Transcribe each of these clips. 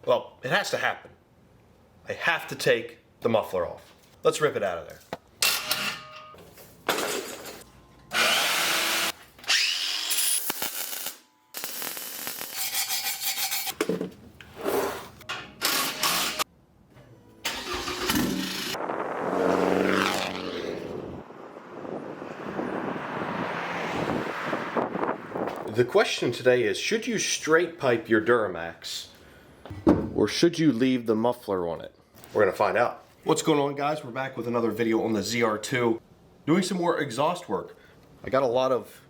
Well, it has to happen. I have to take the muffler off. Let's rip it out of there. The question today is, should you straight pipe your Duramax or should you leave the muffler on it? We're gonna find out. What's going on, guys? We're back with another video on the ZR2, doing some more exhaust work. I got a lot of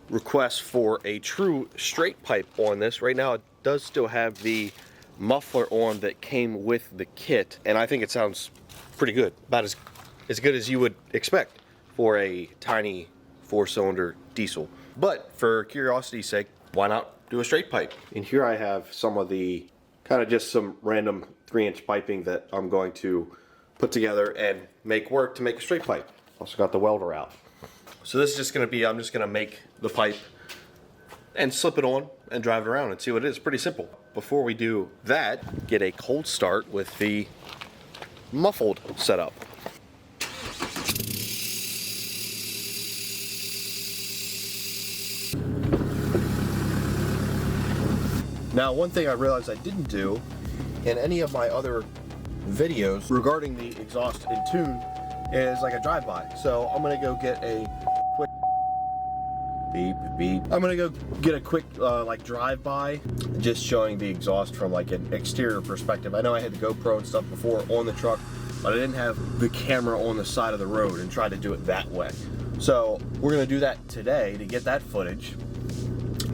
requests for a true straight pipe on this. Right now it does still have the muffler on that came with the kit, and I think it sounds pretty good. About as good as you would expect for a tiny 4-cylinder diesel. But for curiosity's sake, why not do a straight pipe? And here I have some of the kind of just some random 3-inch piping that I'm going to put together and make work to make a straight pipe. Also got the welder out. So this is just going to be, I'm just going to make the pipe and slip it on and drive it around and see what it is. Pretty simple. Before we do that, get a cold start with the muffled setup. Now, one thing I realized I didn't do in any of my other videos regarding the exhaust in tune is like a drive-by. So I'm gonna go get a quick beep beep. I'm gonna go get a quick like drive-by, just showing the exhaust from like an exterior perspective. I know I had the GoPro and stuff before on the truck, but I didn't have the camera on the side of the road and try to do it that way. So we're gonna do that today to get that footage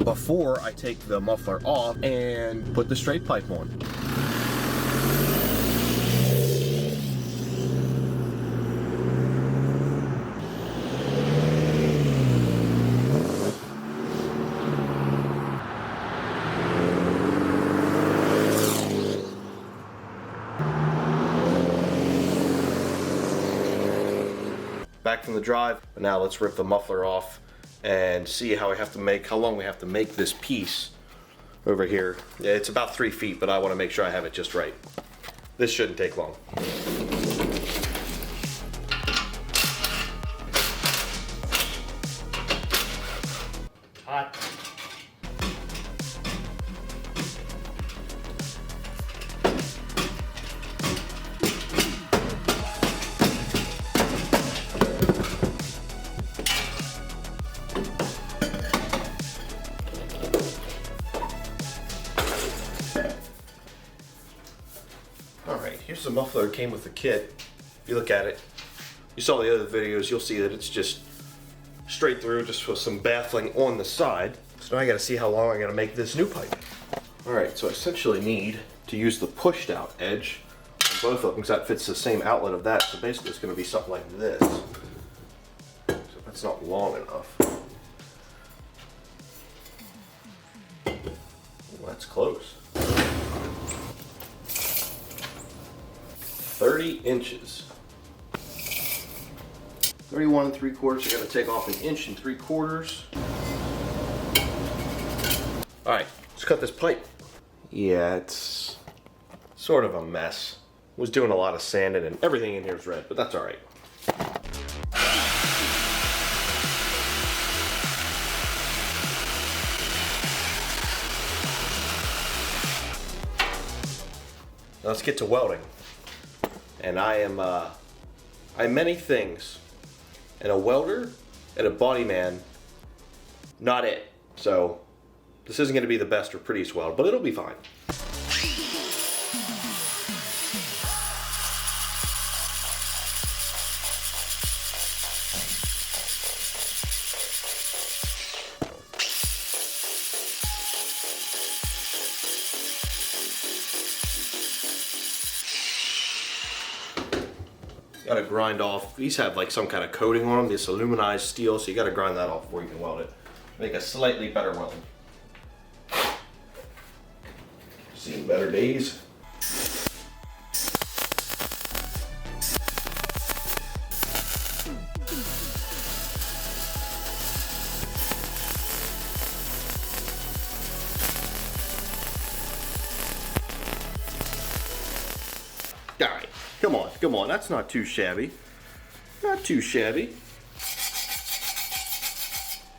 before I take the muffler off and put the straight pipe on. Back from the drive, now let's rip the muffler off and see how long we have to make this piece over here. It's about 3 feet, but I want to make sure I have it just right. This shouldn't take long. Hot. Here's the muffler that came with the kit. If you look at it, you saw the other videos, you'll see that it's just straight through, just with some baffling on the side. So now I gotta see how long I gotta make this new pipe. Alright, so I essentially need to use the pushed out edge on both of them because that fits the same outlet of that. So basically it's gonna be something like this. So that's not long enough. Well, that's close. 30 inches. 31 3/4. I gotta take off 1 3/4 inches. Alright, let's cut this pipe. Yeah, it's sort of a mess. Was doing a lot of sanding and everything in here is red, but that's alright. Now let's get to welding. And I'm many things, and a welder and a body man, not it. So this isn't going to be the best or prettiest weld, but it'll be fine. Got to grind off. These have like some kind of coating on them, this aluminized steel, so you got to grind that off before you can weld it. Make a slightly better weld. Seen better days. All right, come on, that's not too shabby. Not too shabby.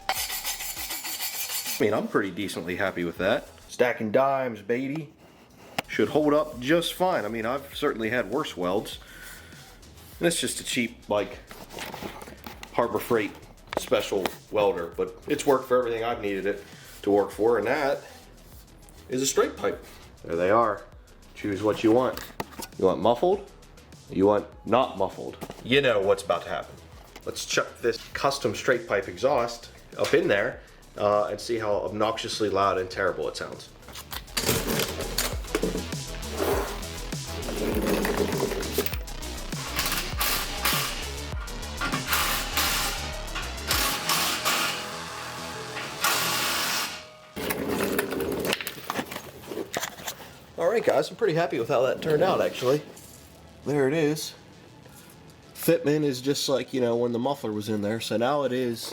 I mean, I'm pretty decently happy with that. Stacking dimes, baby. Should hold up just fine. I mean, I've certainly had worse welds. And it's just a cheap, like, Harbor Freight special welder, but it's worked for everything I've needed it to work for, and that is a straight pipe. There they are. Choose what you want. You want muffled? You want not muffled? You know what's about to happen. Let's chuck this custom straight pipe exhaust up in there and see how obnoxiously loud and terrible it sounds. Alright guys, I'm pretty happy with how that turned out actually. There it is. Fitment is just like, you know, when the muffler was in there. So now it is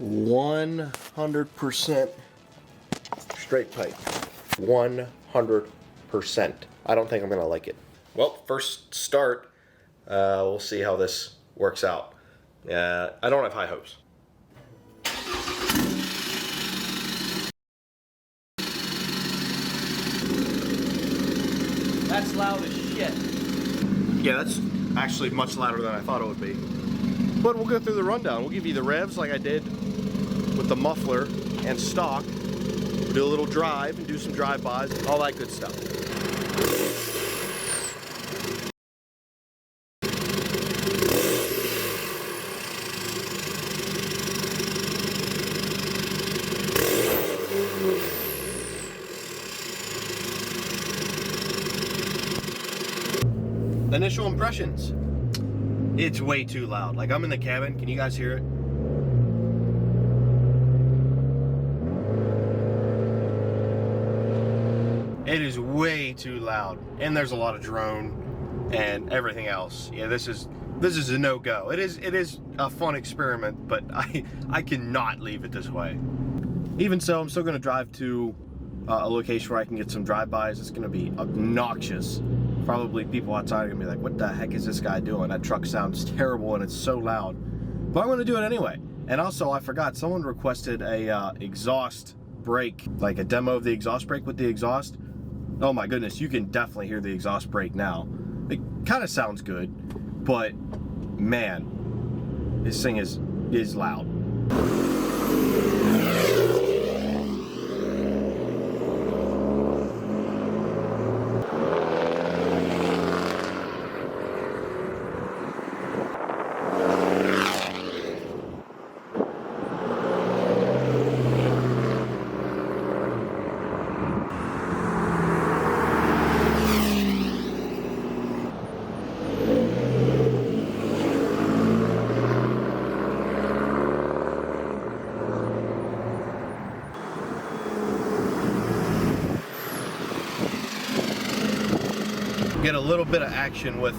100% straight pipe. 100%. I don't think I'm going to like it. Well, first start, we'll see how this works out. I don't have high hopes. That's loud as shit. Yeah, that's actually much louder than I thought it would be. But we'll go through the rundown. We'll give you the revs like I did with the muffler and stock. We'll do a little drive and do some drive-bys, all that good stuff. Initial impressions. It's way too loud. Like, I'm in the cabin. Can you guys hear it? It is way too loud. And there's a lot of drone and everything else. Yeah, this is a no-go. It is a fun experiment, but I cannot leave it this way. Even so, I'm still gonna drive to a location where I can get some drive-bys. It's gonna be obnoxious. Probably people outside are gonna be like, what the heck is this guy doing? That truck sounds terrible and it's so loud. But I'm gonna do it anyway. And also, I forgot, someone requested a exhaust brake, like a demo of the exhaust brake with the exhaust. Oh my goodness, you can definitely hear the exhaust brake now. It kind of sounds good, but man, this thing is loud. Get a little bit of action with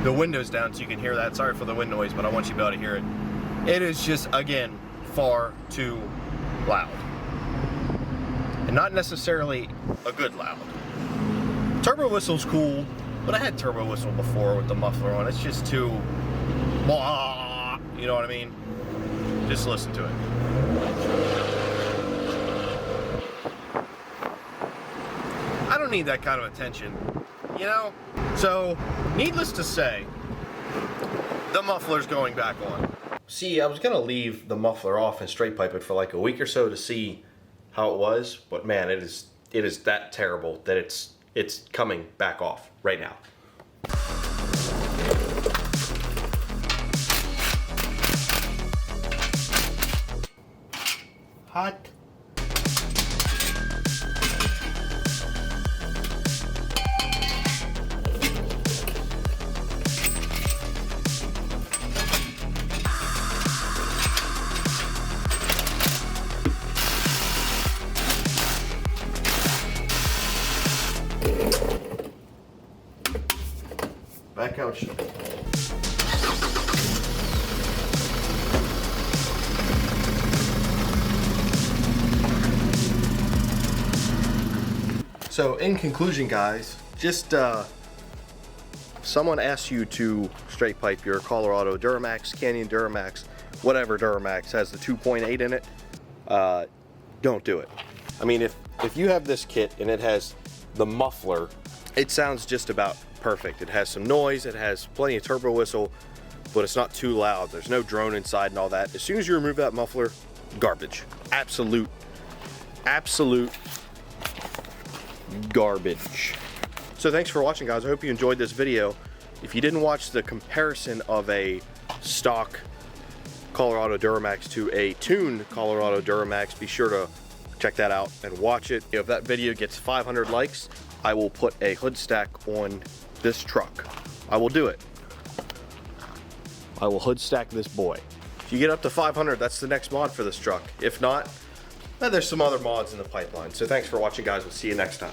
the windows down so you can hear that. Sorry for the wind noise, but I want you to be able to hear it. It is just, again, far too loud. And not necessarily a good loud. Turbo whistle's cool, but I had turbo whistle before with the muffler on. It's just too, blah, you know what I mean? Just listen to it. I don't need that kind of attention. You know, so needless to say, the muffler's going back on. See, I was gonna leave the muffler off and straight pipe it for like a week or so to see how it was, but man, it is that terrible that it's coming back off right now. Hot. Back out. So in conclusion, guys, just someone asks you to straight pipe your Colorado Duramax, Canyon Duramax, whatever Duramax has the 2.8 in it, don't do it. I mean, if you have this kit and it has the muffler, it sounds just about perfect. It has some noise, it has plenty of turbo whistle, but it's not too loud. There's no drone inside and all that. As soon as you remove that muffler, garbage. Absolute garbage. So thanks for watching, guys. I hope you enjoyed this video. If you didn't watch the comparison of a stock Colorado Duramax to a tuned Colorado Duramax, be sure to check that out and watch it. If that video gets 500 likes, I will put a hood stack on this truck. I will do it. I will hood stack this boy. If you get up to 500, that's the next mod for this truck. If not, there's some other mods in the pipeline. So thanks for watching, guys. We'll see you next time.